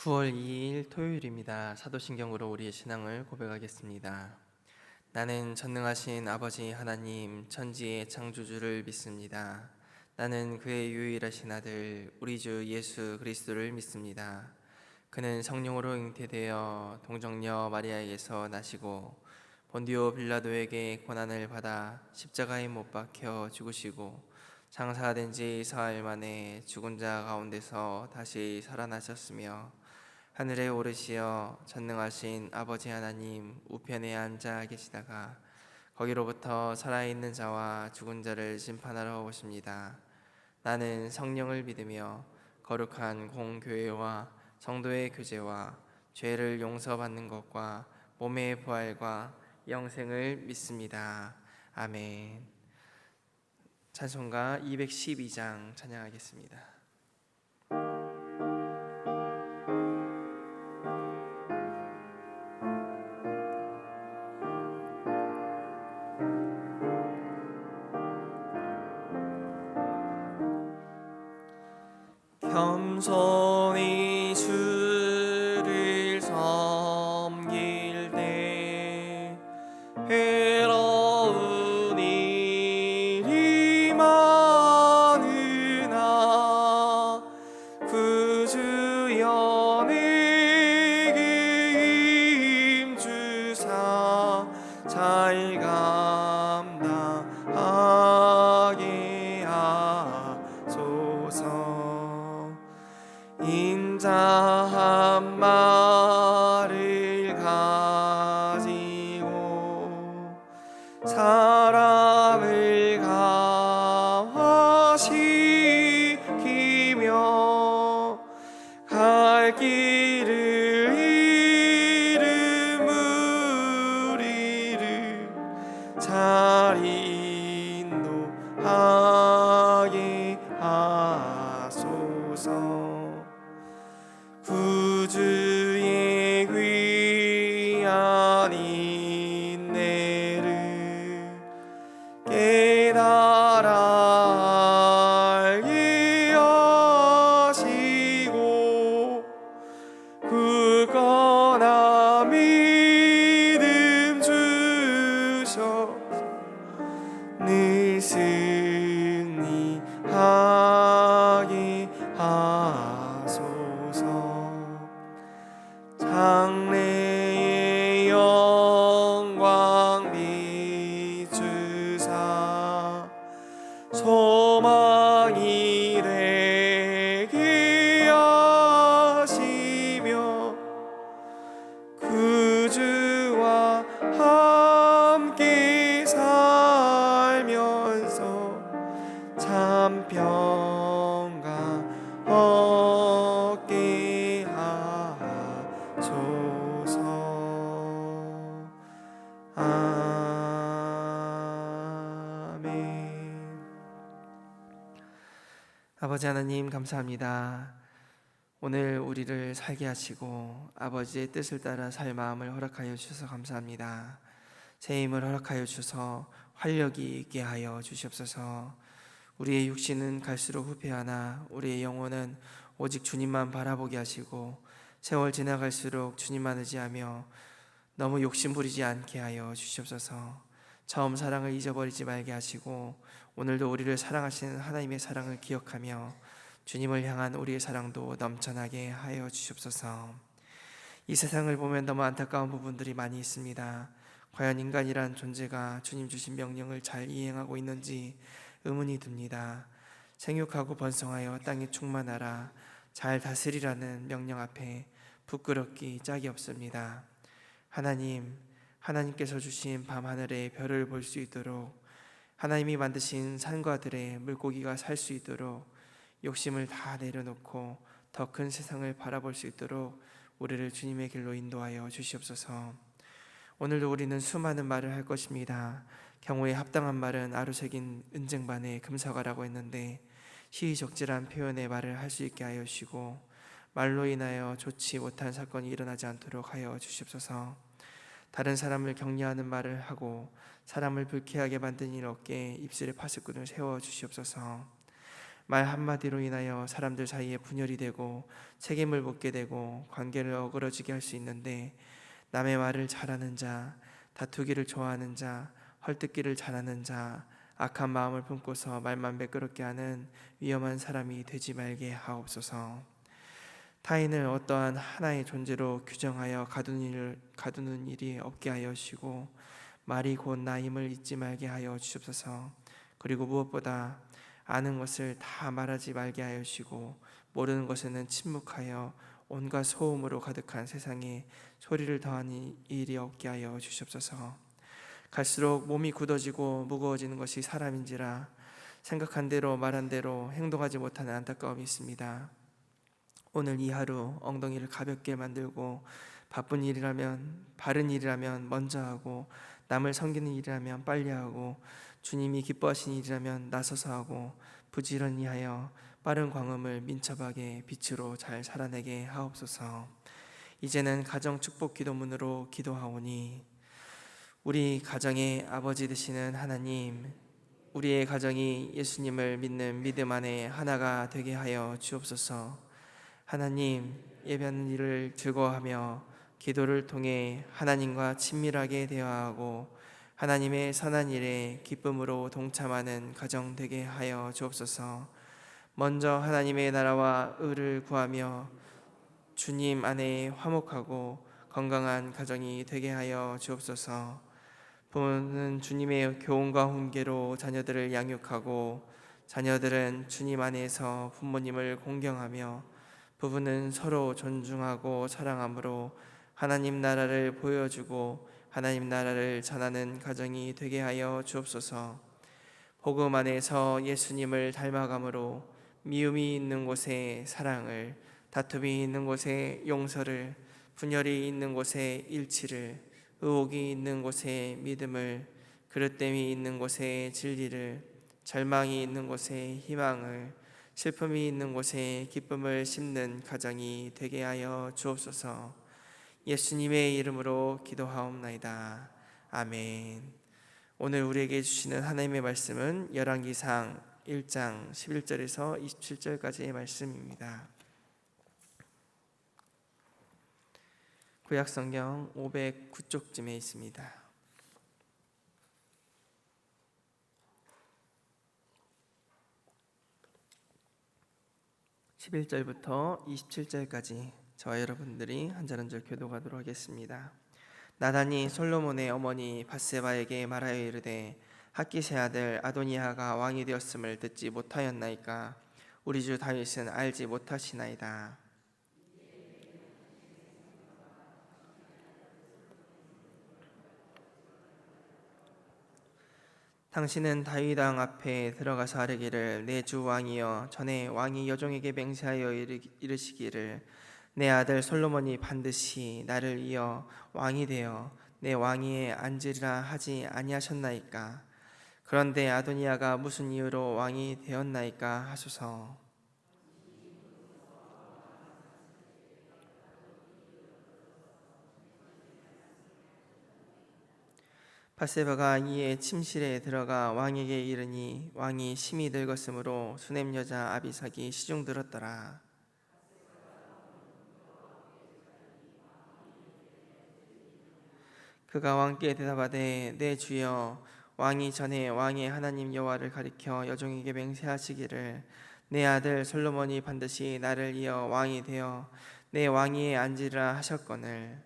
9월 2일 토요일입니다. 사도신경으로 우리의 신앙을 고백하겠습니다. 나는 전능하신 아버지 하나님 천지의 창조주를 믿습니다. 나는 그의 유일하신 아들 우리 주 예수 그리스도를 믿습니다. 그는 성령으로 잉태되어 동정녀 마리아에게서 나시고 본디오 빌라도에게 고난을 받아 십자가에 못 박혀 죽으시고 장사된 지 사흘 만에 죽은 자 가운데서 다시 살아나셨으며 하늘에 오르시어 전능하신 아버지 하나님 우편에 앉아 계시다가 거기로부터 살아있는 자와 죽은 자를 심판하러 오십니다. 나는 성령을 믿으며 거룩한 공교회와 성도의 교제와 죄를 용서받는 것과 몸의 부활과 영생을 믿습니다. 아멘. 찬송가 212장 찬양하겠습니다. 겸손히 주를 섬길 때 괴로운 일이 많으나 구주여 내게 힘주사 잘 감당하게 하소서. 인자 한 말을 가지고 사람을 감화시키며 갈 길을 잃은 무리를 잘 인도하게 하소서. 구주의 귀한 인내를 깨달아 알게 하시고 굳건한 믿음 주셔 늘 승리하게 하소서. 장래의 영광 비추사 소망이 되게 하시며 구주와 함께 살면서 참 평강 얻게 하소서. 아멘. 아버지 하나님 감사합니다. 오늘 우리를 살게 하시고 아버지의 뜻을 따라 살 마음을 허락하여 주셔서 감사합니다. 새 힘을 허락하여 주셔서 활력이 있게 하여 주시옵소서. 우리의 육신은 갈수록 후패하나 우리의 영혼은 오직 주님만 바라보게 하시고 세월 지나갈수록 주님만 의지하며 너무 욕심부리지 않게 하여 주시옵소서. 처음 사랑을 잊어버리지 말게 하시고 오늘도 우리를 사랑하시는 하나님의 사랑을 기억하며 주님을 향한 우리의 사랑도 넘쳐나게 하여 주시옵소서. 이 세상을 보면 너무 안타까운 부분들이 많이 있습니다. 과연 인간이란 존재가 주님 주신 명령을 잘 이행하고 있는지 의문이 듭니다. 생육하고 번성하여 땅에 충만하라 잘 다스리라는 명령 앞에 부끄럽기 짝이 없습니다. 하나님께서 주신 밤하늘의 별을 볼 수 있도록, 하나님이 만드신 산과 들에 물고기가 살 수 있도록 욕심을 다 내려놓고 더 큰 세상을 바라볼 수 있도록 우리를 주님의 길로 인도하여 주시옵소서. 오늘도 우리는 수많은 말을 할 것입니다. 경우에 합당한 말은 아루새긴 은쟁반에 금사과라고 했는데 시의적절한 표현의 말을 할 수 있게 하여 주시고 말로 인하여 좋지 못한 사건이 일어나지 않도록 하여 주시옵소서. 다른 사람을 격려하는 말을 하고 사람을 불쾌하게 만든 일 없게 입술에 파수꾼을 세워 주시옵소서. 말 한마디로 인하여 사람들 사이에 분열이 되고 책임을 묻게 되고 관계를 어그러지게 할 수 있는데, 남의 말을 잘하는 자, 다투기를 좋아하는 자, 헐뜯기를 잘하는 자, 악한 마음을 품고서 말만 매끄럽게 하는 위험한 사람이 되지 말게 하옵소서. 타인을 어떠한 하나의 존재로 규정하여 가두는 일이 없게 하여 주시고, 말이 곧 나임을 잊지 말게 하여 주옵소서. 그리고 무엇보다 아는 것을 다 말하지 말게 하여 주시고, 모르는 것에는 침묵하여 온갖 소음으로 가득한 세상에 소리를 더하는 일이 없게 하여 주시옵소서. 갈수록 몸이 굳어지고 무거워지는 것이 사람인지라, 생각한 대로 말한 대로 행동하지 못하는 안타까움이 있습니다. 오늘 이 하루 엉덩이를 가볍게 만들고, 바른 일이라면 먼저 하고, 남을 섬기는 일이라면 빨리 하고, 주님이 기뻐하시는 일이라면 나서서 하고, 부지런히 하여 빠른 광음을 민첩하게 빛으로 잘 살아내게 하옵소서. 이제는 가정 축복 기도문으로 기도하오니, 우리 가정의 아버지 되시는 하나님, 우리의 가정이 예수님을 믿는 믿음 안에 하나가 되게 하여 주옵소서. 하나님, 예배하는 일을 즐거워하며 기도를 통해 하나님과 친밀하게 대화하고 하나님의 선한 일에 기쁨으로 동참하는 가정 되게 하여 주옵소서. 먼저 하나님의 나라와 의를 구하며 주님 안에 화목하고 건강한 가정이 되게 하여 주옵소서. 부모는 주님의 교훈과 훈계로 자녀들을 양육하고, 자녀들은 주님 안에서 부모님을 공경하며, 부부는 서로 존중하고 사랑함으로 하나님 나라를 보여주고 하나님 나라를 전하는 가정이 되게 하여 주옵소서. 복음 안에서 예수님을 닮아감으로 미움이 있는 곳에 사랑을, 다툼이 있는 곳에 용서를, 분열이 있는 곳에 일치를, 의혹이 있는 곳에 믿음을, 그릇됨이 있는 곳에 진리를, 절망이 있는 곳에 희망을, 슬픔이 있는 곳에 기쁨을 심는 가정이 되게 하여 주옵소서. 예수님의 이름으로 기도하옵나이다. 아멘. 오늘 우리에게 주시는 하나님의 말씀은 열왕기상 1장 11절에서 27절까지의 말씀입니다. 구약성경 509쪽쯤에 있습니다. 11절부터 27절까지 저와 여러분들이 한 절 한 절 교독하도록 하겠습니다. 나단이 솔로몬의 어머니 밧세바에게 말하여 이르되, 핫깃의 아들 아도니아가 왕이 되었음을 듣지 못하였나이까? 우리 주 다윗은 알지 못하시나이다. 당신은 다윗 왕 앞에 들어가서 아뢰기를, 내 주 왕이여, 전에 왕이 여종에게 맹세하여 이르시기를, 내 아들 솔로몬이 반드시 나를 이어 왕이 되어 내 왕위에 앉으리라 하지 아니하셨나이까? 그런데 아도니아가 무슨 이유로 왕이 되었나이까 하소서. 밧세바가 이에 침실에 들어가 왕에게 이르니, 왕이 심히 늙었으므로 수냄 여자 아비삭이 시중 들었더라. 그가 왕께 대답하되, 내 주여, 왕이 전에 왕의 하나님 여호와를 가리켜 여종에게 맹세하시기를, 내 아들 솔로몬이 반드시 나를 이어 왕이 되어 내 왕위에 앉으리라 하셨거늘,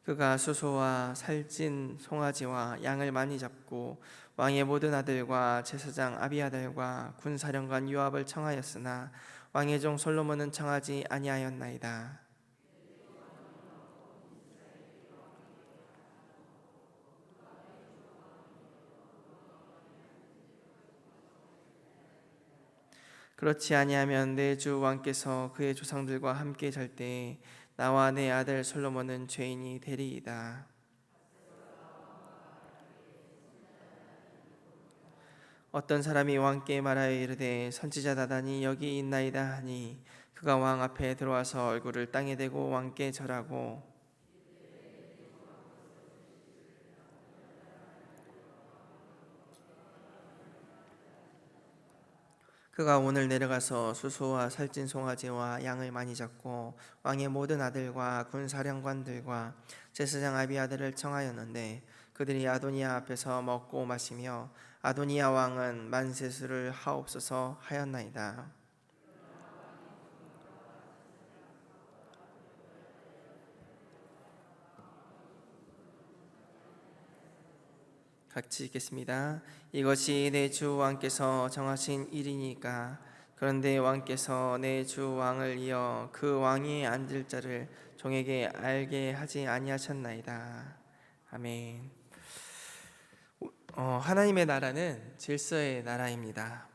그가 수소와 살찐 송아지와 양을 많이 잡고 왕의 모든 아들과 제사장 아비아달과 군사령관 요압을 청하였으나 왕의 종 솔로몬은 청하지 아니하였나이다. 그렇지 아니하면 내 주 왕께서 그의 조상들과 함께 잘 때 나와 내 아들 솔로몬은 죄인이 되리이다. 어떤 사람이 왕께 말하여 이르되, 선지자 나단이 여기 있나이다 하니, 그가 왕 앞에 들어와서 얼굴을 땅에 대고 왕께 절하고, 그가 오늘 내려가서 수소와 살찐 송아지와 양을 많이 잡고 왕의 모든 아들과 군 사령관들과 제사장 아비아들을 청하였는데 그들이 아도니아 앞에서 먹고 마시며 아도니아 왕은 만세수를 하옵소서 하였나이다. 같이 읽겠습니다. 이것이 내 주 왕께서 정하신 일이니까. 그런데 왕께서 내 주 왕을 이어 그 왕이 앉을 자를 종에게 알게 하지 아니하셨나이다. 아멘. 하나님의 나라는 질서의 나라입니다.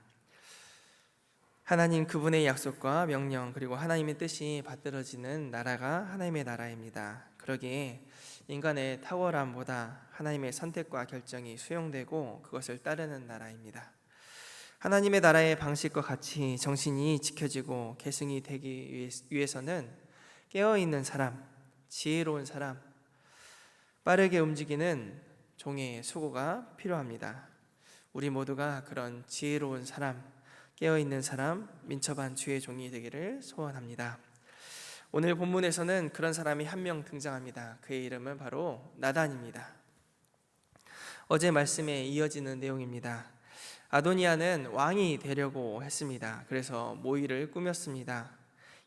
하나님 그분의 약속과 명령 그리고 하나님의 뜻이 받들어지는 나라가 하나님의 나라입니다. 그러기에 인간의 탁월함보다 하나님의 선택과 결정이 수용되고 그것을 따르는 나라입니다. 하나님의 나라의 방식과 같이 정신이 지켜지고 계승이 되기 위해서는 깨어있는 사람, 지혜로운 사람, 빠르게 움직이는 종의 수고가 필요합니다. 우리 모두가 그런 지혜로운 사람, 깨어있는 사람, 민첩한 주의 종이 되기를 소원합니다. 오늘 본문에서는 그런 사람이 한 명 등장합니다. 그의 이름은 바로 나단입니다. 어제 말씀에 이어지는 내용입니다. 아도니아는 왕이 되려고 했습니다. 그래서 모의를 꾸몄습니다.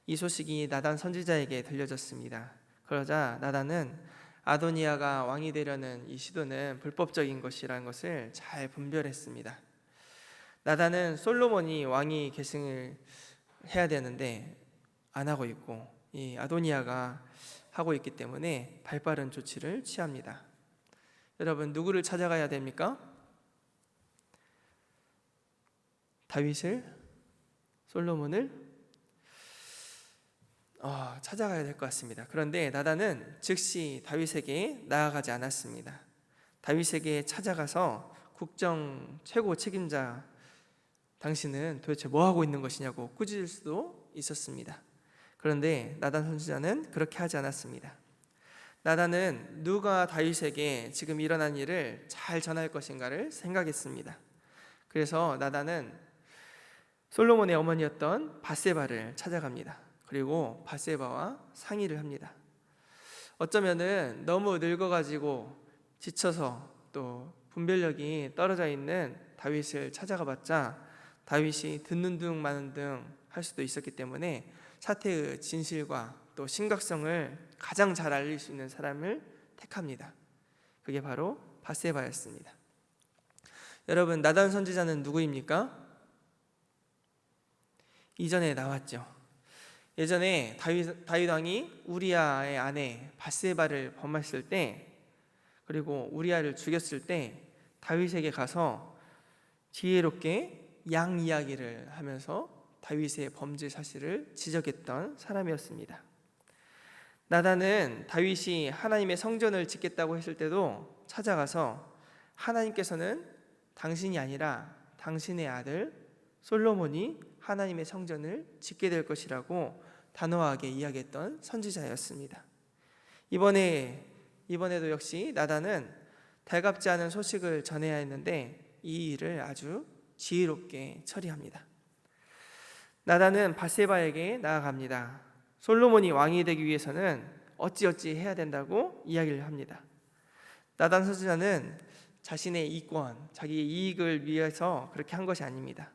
이 소식이 나단 선지자에게 들려졌습니다. 그러자 나단은 아도니아가 왕이 되려는 이 시도는 불법적인 것이라는 것을 잘 분별했습니다. 나단은 솔로몬이 왕이 계승을 해야 되는데 안 하고 있고 이 아도니아가 하고 있기 때문에 발빠른 조치를 취합니다. 여러분, 누구를 찾아가야 됩니까? 다윗을? 솔로몬을? 찾아가야 될 것 같습니다. 그런데 나단은 즉시 다윗에게 나아가지 않았습니다. 다윗에게 찾아가서 국정 최고 책임자 당신은 도대체 뭐 하고 있는 것이냐고 꾸짖을 수도 있었습니다. 그런데 나단 선지자는 그렇게 하지 않았습니다. 나단은 누가 다윗에게 지금 일어난 일을 잘 전할 것인가를 생각했습니다. 그래서 나단은 솔로몬의 어머니였던 밧세바를 찾아갑니다. 그리고 밧세바와 상의를 합니다. 어쩌면은 너무 늙어가지고 지쳐서 또 분별력이 떨어져 있는 다윗을 찾아가 봤자 다윗이 듣는 둥 마는 둥 할 수도 있었기 때문에 사태의 진실과 또 심각성을 가장 잘 알릴 수 있는 사람을 택합니다. 그게 바로 밧세바였습니다. 여러분, 나단 선지자는 누구입니까? 이전에 나왔죠. 예전에 다윗 왕이 우리아의 아내 밧세바를 범했을 때, 그리고 우리아를 죽였을 때 다윗에게 가서 지혜롭게 양 이야기를 하면서 다윗의 범죄 사실을 지적했던 사람이었습니다. 나단은 다윗이 하나님의 성전을 짓겠다고 했을 때도 찾아가서 하나님께서는 당신이 아니라 당신의 아들 솔로몬이 하나님의 성전을 짓게 될 것이라고 단호하게 이야기했던 선지자였습니다. 이번에도 역시 나단은 달갑지 않은 소식을 전해야 했는데 이 일을 아주 지혜롭게 처리합니다. 나단은 밧세바에게 나아갑니다. 솔로몬이 왕이 되기 위해서는 어찌어찌 해야 된다고 이야기를 합니다. 나단 선지자는 자신의 이권, 자기의 이익을 위해서 그렇게 한 것이 아닙니다.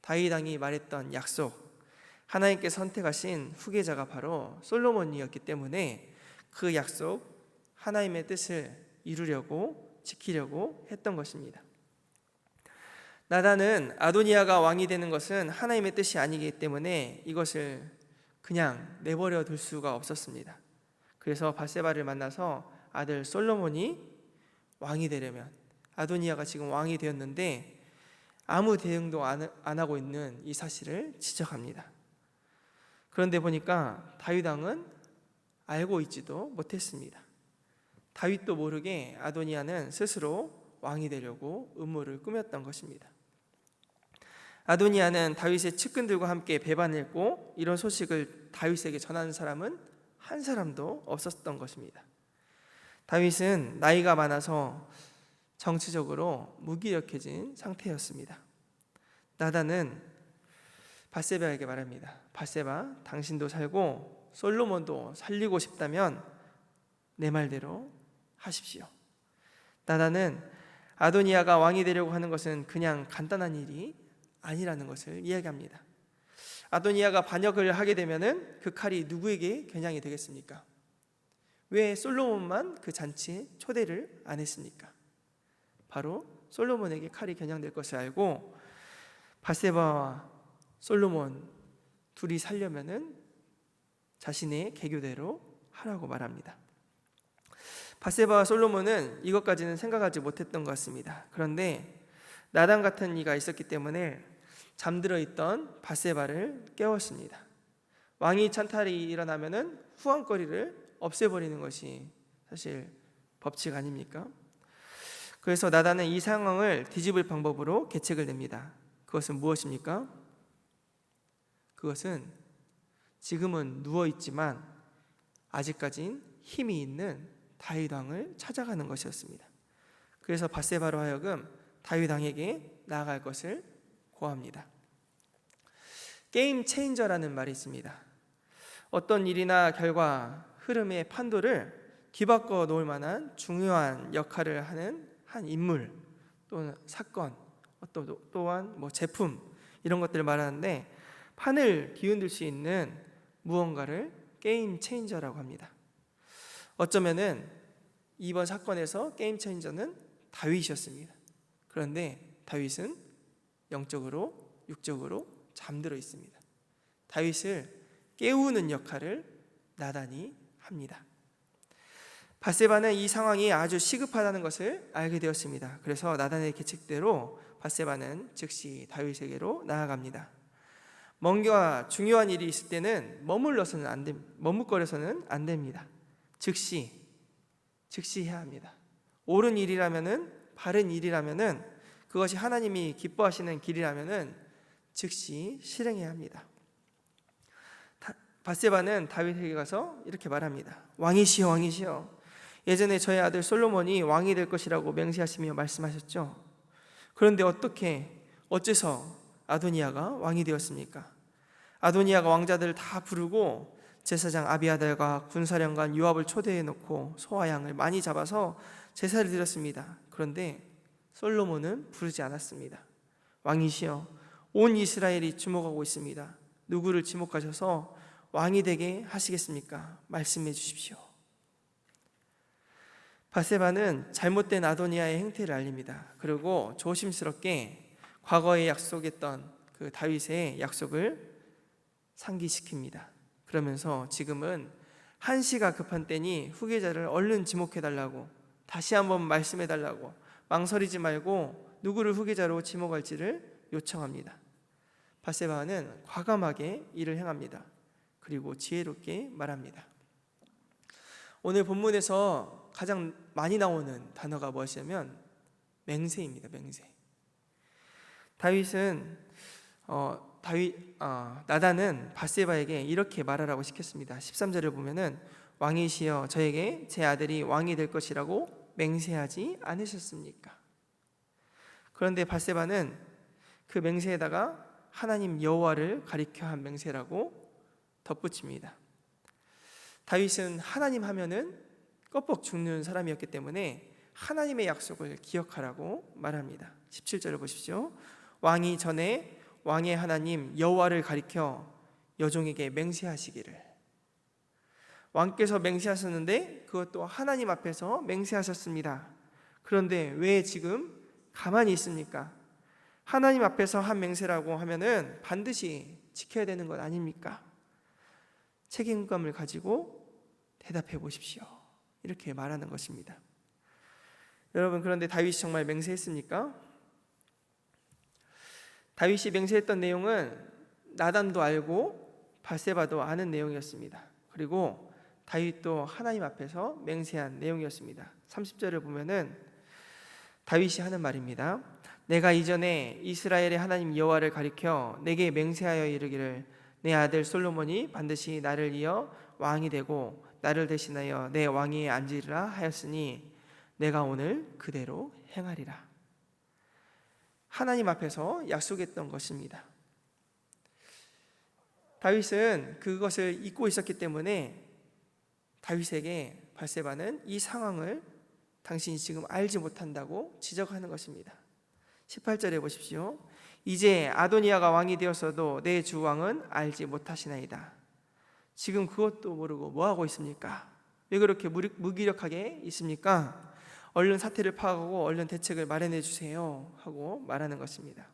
다윗 왕이 말했던 약속, 하나님께 선택하신 후계자가 바로 솔로몬이었기 때문에 그 약속, 하나님의 뜻을 이루려고 지키려고 했던 것입니다. 나단은 아도니아가 왕이 되는 것은 하나님의 뜻이 아니기 때문에 이것을 그냥 내버려 둘 수가 없었습니다. 그래서 밧세바를 만나서 아들 솔로몬이 왕이 되려면, 아도니아가 지금 왕이 되었는데 아무 대응도 안 하고 있는 이 사실을 지적합니다. 그런데 보니까 다윗 왕은 알고 있지도 못했습니다. 다윗도 모르게 아도니아는 스스로 왕이 되려고 음모를 꾸몄던 것입니다. 아도니아는 다윗의 측근들과 함께 배반했고 이런 소식을 다윗에게 전하는 사람은 한 사람도 없었던 것입니다. 다윗은 나이가 많아서 정치적으로 무기력해진 상태였습니다. 나단은 밧세바에게 말합니다. 밧세바, 당신도 살고 솔로몬도 살리고 싶다면 내 말대로 하십시오. 나단은 아도니아가 왕이 되려고 하는 것은 그냥 간단한 일이 아니라는 것을 이야기합니다. 아도니아가 반역을 하게 되면은 그 칼이 누구에게 겨냥이 되겠습니까? 왜 솔로몬만 그 잔치에 초대를 안 했습니까? 바로 솔로몬에게 칼이 겨냥될 것을 알고 밧세바와 솔로몬 둘이 살려면은 자신의 계교대로 하라고 말합니다. 밧세바와 솔로몬은 이것까지는 생각하지 못했던 것 같습니다. 그런데 나단 같은 이가 있었기 때문에 잠들어 있던 밧세바를 깨웠습니다. 왕이 찬탈이 일어나면은 후왕거리를 없애버리는 것이 사실 법칙 아닙니까? 그래서 나단은 이 상황을 뒤집을 방법으로 계책을 냅니다. 그것은 무엇입니까? 그것은 지금은 누워있지만 아직까진 힘이 있는 다윗 왕을 찾아가는 것이었습니다. 그래서 밧세바로 하여금 다윗 왕에게 나아갈 것을 고합니다. 게임 체인저라는 말이 있습니다. 어떤 일이나 결과, 흐름의 판도를 뒤바꿔 놓을 만한 중요한 역할을 하는 한 인물 또는 사건, 또한 제품 이런 것들을 말하는데 판을 뒤흔들 수 있는 무언가를 게임 체인저라고 합니다. 어쩌면은 이번 사건에서 게임 체인저는 다윗이었습니다. 그런데 다윗은 영적으로 육적으로 잠들어 있습니다. 다윗을 깨우는 역할을 나단이 합니다. 밧세바는 이 상황이 아주 시급하다는 것을 알게 되었습니다. 그래서 나단의 계책대로 밧세바는 즉시 다윗에게로 나아갑니다. 뭔가 중요한 일이 있을 때는 머뭇거려서는 안 됩니다. 즉시 해야 합니다. 옳은 일이라면은, 바른 일이라면은, 그것이 하나님이 기뻐하시는 길이라면은 즉시 실행해야 합니다. 밧세바는 다윗에게 가서 이렇게 말합니다. 왕이시여, 왕이시여, 예전에 저의 아들 솔로몬이 왕이 될 것이라고 맹세하시며 말씀하셨죠. 그런데 어째서 아도니아가 왕이 되었습니까? 아도니아가 왕자들을 다 부르고 제사장 아비아달과 군사령관 요압을 초대해 놓고 소와 양을 많이 잡아서 제사를 드렸습니다. 그런데 솔로몬은 부르지 않았습니다. 왕이시여, 온 이스라엘이 주목하고 있습니다. 누구를 지목하셔서 왕이 되게 하시겠습니까? 말씀해 주십시오. 밧세바는 잘못된 아도니아의 행태를 알립니다. 그리고 조심스럽게 과거에 약속했던 그 다윗의 약속을 상기시킵니다. 그러면서 지금은 한시가 급한 때니 후계자를 얼른 지목해달라고, 다시 한번 말씀해달라고, 망설이지 말고 누구를 후계자로 지목할지를 요청합니다. 밧세바는 과감하게 일을 행합니다. 그리고 지혜롭게 말합니다. 오늘 본문에서 가장 많이 나오는 단어가 무엇이냐면 맹세입니다. 맹세. 나단은 밧세바에게 이렇게 말하라고 시켰습니다. 13절을 보면은 왕이시여, 저에게 제 아들이 왕이 될 것이라고 맹세하지 않으셨습니까? 그런데 밧세바는 그 맹세에다가 하나님 여호와를 가리켜 한 맹세라고 덧붙입니다. 다윗은 하나님 하면은 껍벅 죽는 사람이었기 때문에 하나님의 약속을 기억하라고 말합니다. 17절을 보십시오. 왕이 전에 왕의 하나님 여호와를 가리켜 여종에게 맹세하시기를. 왕께서 맹세하셨는데 그것도 하나님 앞에서 맹세하셨습니다. 그런데 왜 지금 가만히 있습니까? 하나님 앞에서 한 맹세라고 하면은 반드시 지켜야 되는 것 아닙니까? 책임감을 가지고 대답해 보십시오. 이렇게 말하는 것입니다. 여러분, 그런데 다윗이 정말 맹세했습니까? 다윗이 맹세했던 내용은 나단도 알고 밧세바도 아는 내용이었습니다. 그리고 다윗도 하나님 앞에서 맹세한 내용이었습니다. 30절을 보면은 다윗이 하는 말입니다. 내가 이전에 이스라엘의 하나님 여호와를 가리켜 내게 맹세하여 이르기를 내 아들 솔로몬이 반드시 나를 이어 왕이 되고 나를 대신하여 내 왕위에 앉으리라 하였으니 내가 오늘 그대로 행하리라. 하나님 앞에서 약속했던 것입니다. 다윗은 그것을 잊고 있었기 때문에 다윗에게 밧세바는 이 상황을 당신이 지금 알지 못한다고 지적하는 것입니다. 18절에 보십시오. 이제 아도니아가 왕이 되었어도 내 주 왕은 알지 못하시나이다. 지금 그것도 모르고 뭐하고 있습니까? 왜 그렇게 무기력하게 있습니까? 얼른 사태를 파악하고 얼른 대책을 마련해 주세요 하고 말하는 것입니다.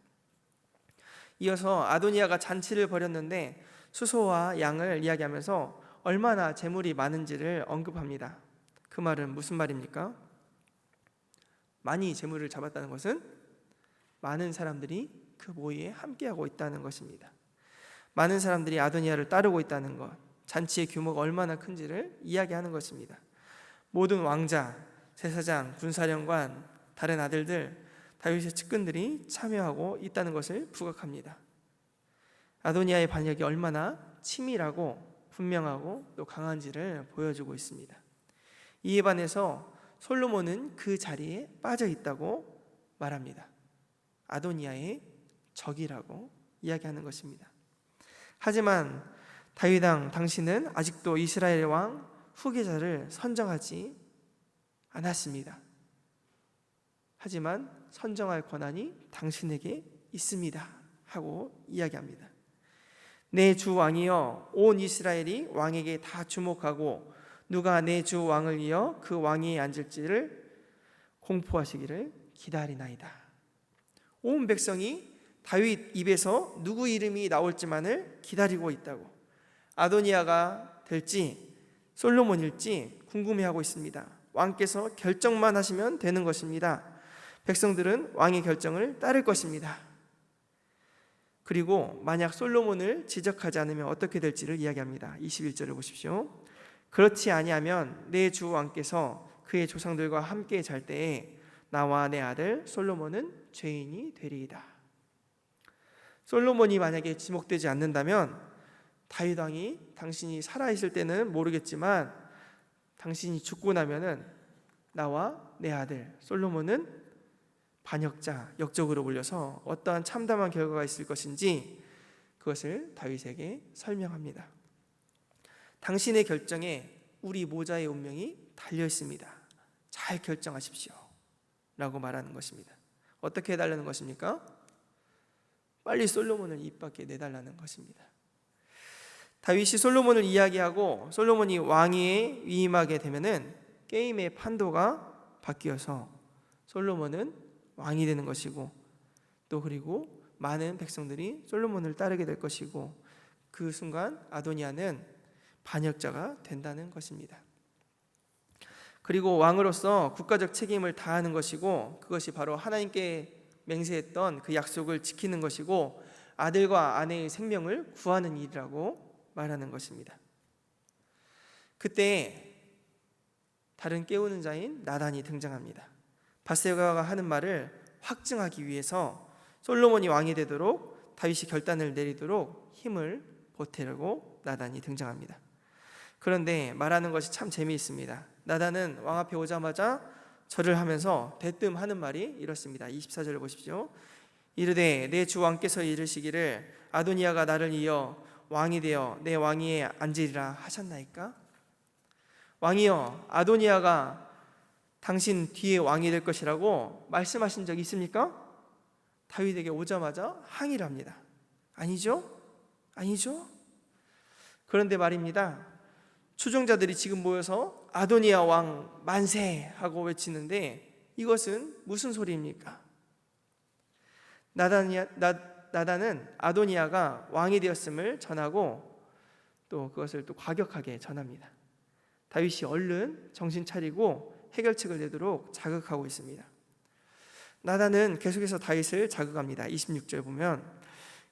이어서 아도니아가 잔치를 벌였는데 수소와 양을 이야기하면서 얼마나 재물이 많은지를 언급합니다. 그 말은 무슨 말입니까? 많이 재물을 잡았다는 것은 많은 사람들이 그 모의에 함께하고 있다는 것입니다. 많은 사람들이 아도니아를 따르고 있다는 것, 잔치의 규모가 얼마나 큰지를 이야기하는 것입니다. 모든 왕자, 제사장, 군사령관, 다른 아들들, 다윗의 측근들이 참여하고 있다는 것을 부각합니다. 아도니아의 반역이 얼마나 치밀하고 분명하고 또 강한지를 보여주고 있습니다. 이에 반해서 솔로몬은 그 자리에 빠져 있다고 말합니다. 아도니아의 적이라고 이야기하는 것입니다. 하지만 다윗 왕 당신은 아직도 이스라엘 왕 후계자를 선정하지 않았습니다. 하지만 선정할 권한이 당신에게 있습니다 하고 이야기합니다. 내 주 왕이여, 온 이스라엘이 왕에게 다 주목하고 누가 내 주 왕을 이어 그 왕위에 앉을지를 공포하시기를 기다리나이다. 온 백성이 다윗 입에서 누구 이름이 나올지만을 기다리고 있다고, 아도니아가 될지 솔로몬일지 궁금해하고 있습니다. 왕께서 결정만 하시면 되는 것입니다. 백성들은 왕의 결정을 따를 것입니다. 그리고 만약 솔로몬을 지적하지 않으면 어떻게 될지를 이야기합니다. 21절을 보십시오. 그렇지 아니하면 내 주 왕께서 그의 조상들과 함께 잘 때에 나와 내 아들 솔로몬은 죄인이 되리이다. 솔로몬이 만약에 지목되지 않는다면 다윗 왕이 당신이 살아있을 때는 모르겠지만 당신이 죽고 나면은 나와 내 아들 솔로몬은 반역자, 역적으로 불려서 어떠한 참담한 결과가 있을 것인지 그것을 다윗에게 설명합니다. 당신의 결정에 우리 모자의 운명이 달려 있습니다. 잘 결정하십시오 라고 말하는 것입니다. 어떻게 해달라는 것입니까? 빨리 솔로몬을 입 밖에 내달라는 것입니다. 다윗이 솔로몬을 이야기하고 솔로몬이 왕위에 위임하게 되면은 게임의 판도가 바뀌어서 솔로몬은 왕이 되는 것이고, 또 그리고 많은 백성들이 솔로몬을 따르게 될 것이고, 그 순간 아도니아는 반역자가 된다는 것입니다. 그리고 왕으로서 국가적 책임을 다하는 것이고, 그것이 바로 하나님께 맹세했던 그 약속을 지키는 것이고, 아들과 아내의 생명을 구하는 일이라고 말하는 것입니다. 그때 다른 깨우는 자인 나단이 등장합니다. 밧세바가 하는 말을 확증하기 위해서 솔로몬이 왕이 되도록 다윗이 결단을 내리도록 힘을 보태려고 나단이 등장합니다. 그런데 말하는 것이 참 재미있습니다. 나단은 왕 앞에 오자마자 절을 하면서 대뜸 하는 말이 이렇습니다. 24절을 보십시오. 이르되 내 주 왕께서 이르시기를 아도니아가 나를 이어 왕이 되어 내 왕위에 앉으리라 하셨나이까? 왕이여, 아도니아가 당신 뒤에 왕이 될 것이라고 말씀하신 적 있습니까? 다윗에게 오자마자 항의를 합니다. 아니죠? 아니죠? 그런데 말입니다. 추종자들이 지금 모여서 아도니아 왕 만세 하고 외치는데 이것은 무슨 소리입니까? 나단은 아도니아가 왕이 되었음을 전하고 또 그것을 또 과격하게 전합니다. 다윗이 얼른 정신 차리고 해결책을 내도록 자극하고 있습니다. 나단은 계속해서 다윗을 자극합니다. 26절 보면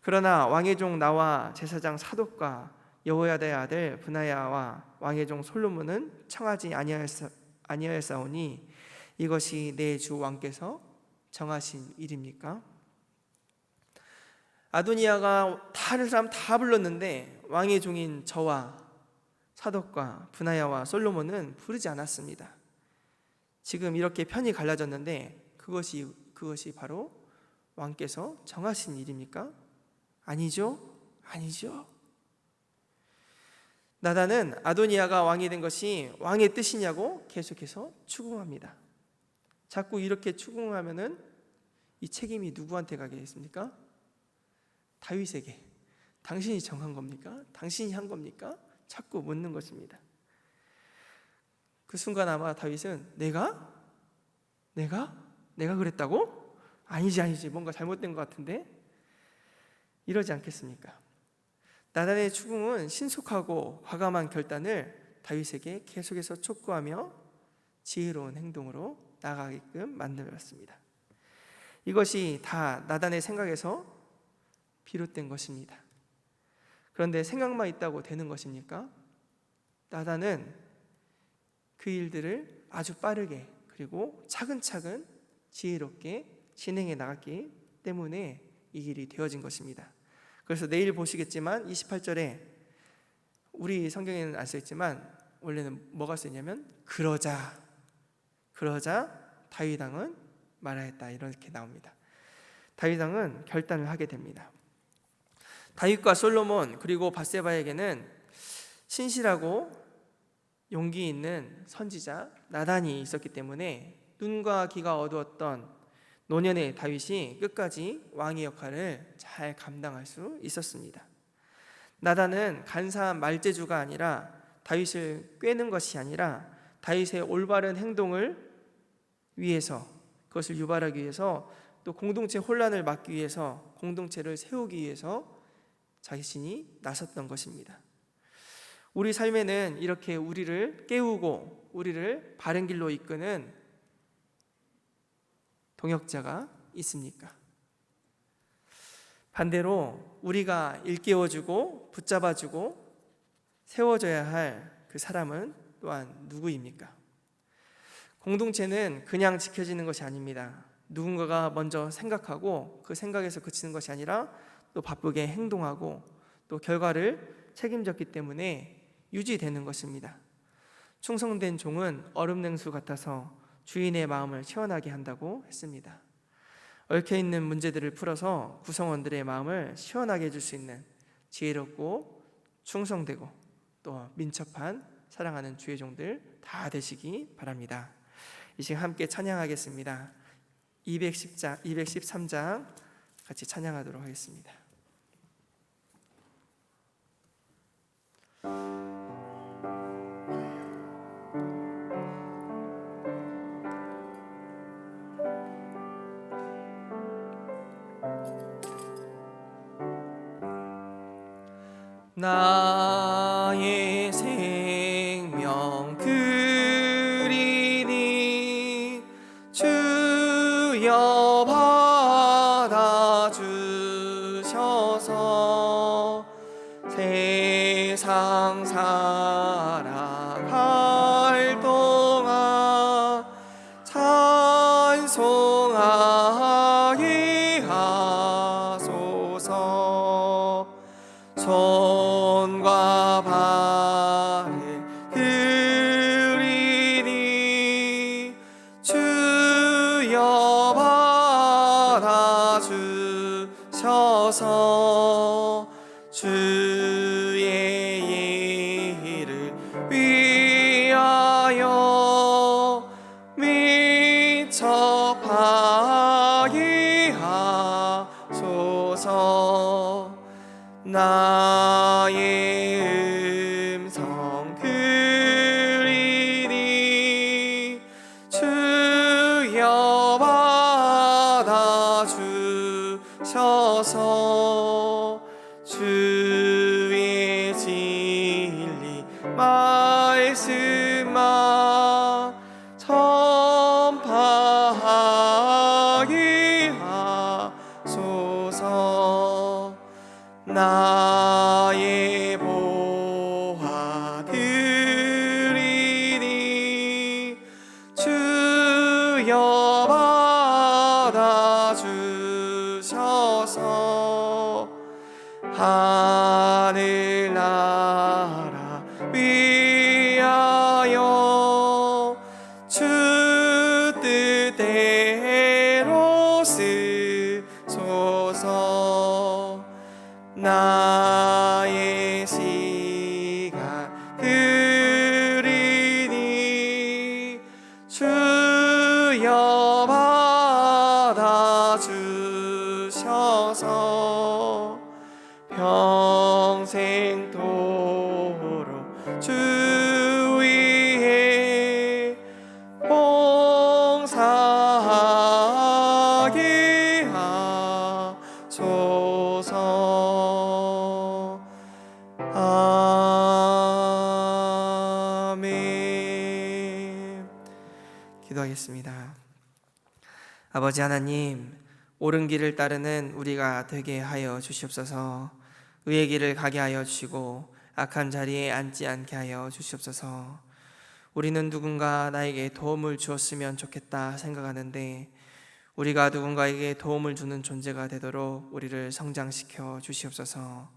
그러나 왕의 종 나와 제사장 사독과 여호야다의 아들 브나야와 왕의 종 솔로몬은 청하지 아니하였사오니 이것이 내 주 왕께서 정하신 일입니까? 아도니아가 다른 사람 다 불렀는데 왕의 종인 저와 사독과 브나야와 솔로몬은 부르지 않았습니다. 지금 이렇게 편이 갈라졌는데 그것이 바로 왕께서 정하신 일입니까? 아니죠? 아니죠? 나단은 아도니아가 왕이 된 것이 왕의 뜻이냐고 계속해서 추궁합니다. 자꾸 이렇게 추궁하면은 이 책임이 누구한테 가겠습니까? 다윗에게. 당신이 정한 겁니까? 당신이 한 겁니까? 자꾸 묻는 것입니다. 그 순간 아마 다윗은 내가 그랬다고? 아니지 뭔가 잘못된 것 같은데 이러지 않겠습니까? 나단의 추궁은 신속하고 과감한 결단을 다윗에게 계속해서 촉구하며 지혜로운 행동으로 나아가게끔 만들었습니다. 이것이 다 나단의 생각에서 비롯된 것입니다. 그런데 생각만 있다고 되는 것입니까? 나단은 그 일들을 아주 빠르게 그리고 차근차근 지혜롭게 진행해 나갔기 때문에 이 일이 되어진 것입니다. 그래서 내일 보시겠지만 28절에 우리 성경에는 안 써있지만 원래는 뭐가 쓰냐면 그러자 다윗 왕은 말하였다 이렇게 나옵니다. 다윗 왕은 결단을 하게 됩니다. 다윗과 솔로몬 그리고 밧세바에게는 신실하고 용기 있는 선지자 나단이 있었기 때문에 눈과 귀가 어두웠던 노년의 다윗이 끝까지 왕의 역할을 잘 감당할 수 있었습니다. 나단은 간사한 말재주가 아니라 다윗을 꾀는 것이 아니라 다윗의 올바른 행동을 위해서, 그것을 유발하기 위해서, 또 공동체 혼란을 막기 위해서, 공동체를 세우기 위해서 자신이 나섰던 것입니다. 우리 삶에는 이렇게 우리를 깨우고 우리를 바른 길로 이끄는 동역자가 있습니까? 반대로 우리가 일깨워주고 붙잡아주고 세워줘야 할 그 사람은 또한 누구입니까? 공동체는 그냥 지켜지는 것이 아닙니다. 누군가가 먼저 생각하고 그 생각에서 그치는 것이 아니라 또 바쁘게 행동하고 또 결과를 책임졌기 때문에 유지되는 것입니다. 충성된 종은 얼음냉수 같아서 주인의 마음을 시원하게 한다고 했습니다. 얽혀있는 문제들을 풀어서 구성원들의 마음을 시원하게 해줄 수 있는 지혜롭고 충성되고 또 민첩한 사랑하는 주의 종들 다 되시기 바랍니다. 이 시간 함께 찬양하겠습니다. 213장 같이 찬양하도록 하겠습니다. 나의 생명 그리니 주여 받아주셔서 세상 살아갈 동안 찬송하게 하소서. 손과 발을 들이니 주여 받아주셔서 주의 일을 위하여 민첩하게 하소서. 나의 음성 들리니 주여 받아주셔서 주의 진리 말씀만 전파하게 하소서. 나의 보화 드리니 주여 받아주셔서 하늘나라 위하여 주 뜻대로 쓰소서. 나의 시간 주여 받아주셔서 평생도록 주 위에 봉사하게 하소서. 아멘. 기도하겠습니다. 아버지 하나님, 옳은 길을 따르는 우리가 되게 하여 주시옵소서. 의의 길을 가게 하여 주시고 악한 자리에 앉지 않게 하여 주시옵소서. 우리는 누군가 나에게 도움을 주었으면 좋겠다 생각하는데 우리가 누군가에게 도움을 주는 존재가 되도록 우리를 성장시켜 주시옵소서.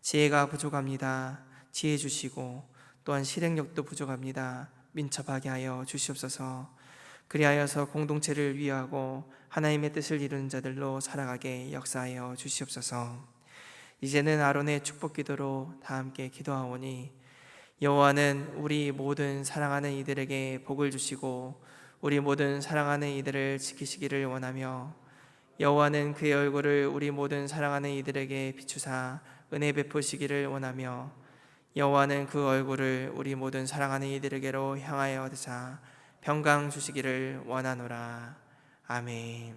지혜가 부족합니다. 지혜 주시고 또한 실행력도 부족합니다. 민첩하게 하여 주시옵소서. 그리하여서 공동체를 위하고 하나님의 뜻을 이루는 자들로 살아가게 역사하여 주시옵소서. 이제는 아론의 축복 기도로 다 함께 기도하오니 여호와는 우리 모든 사랑하는 이들에게 복을 주시고 우리 모든 사랑하는 이들을 지키시기를 원하며 여호와는 그의 얼굴을 우리 모든 사랑하는 이들에게 비추사 은혜 베푸시기를 원하며 여호와는 그 얼굴을 우리 모든 사랑하는 이들에게로 향하여 드사 평강 주시기를 원하노라. 아멘.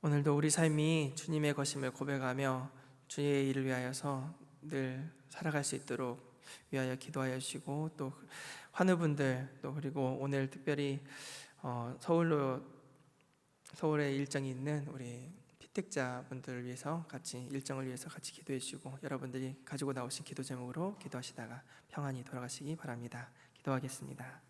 오늘도 우리 삶이 주님의 것임을 고백하며 주의 일을 위하여서 늘 살아갈 수 있도록 위하여 기도하여 주시고, 또 환우분들, 또 그리고 오늘 특별히 서울에 일정이 있는 우리 피택자분들을 위해서 일정을 위해서 같이 기도해 주시고, 여러분들이 가지고 나오신 기도 제목으로 기도하시다가 평안히 돌아가시기 바랍니다. 기도하겠습니다.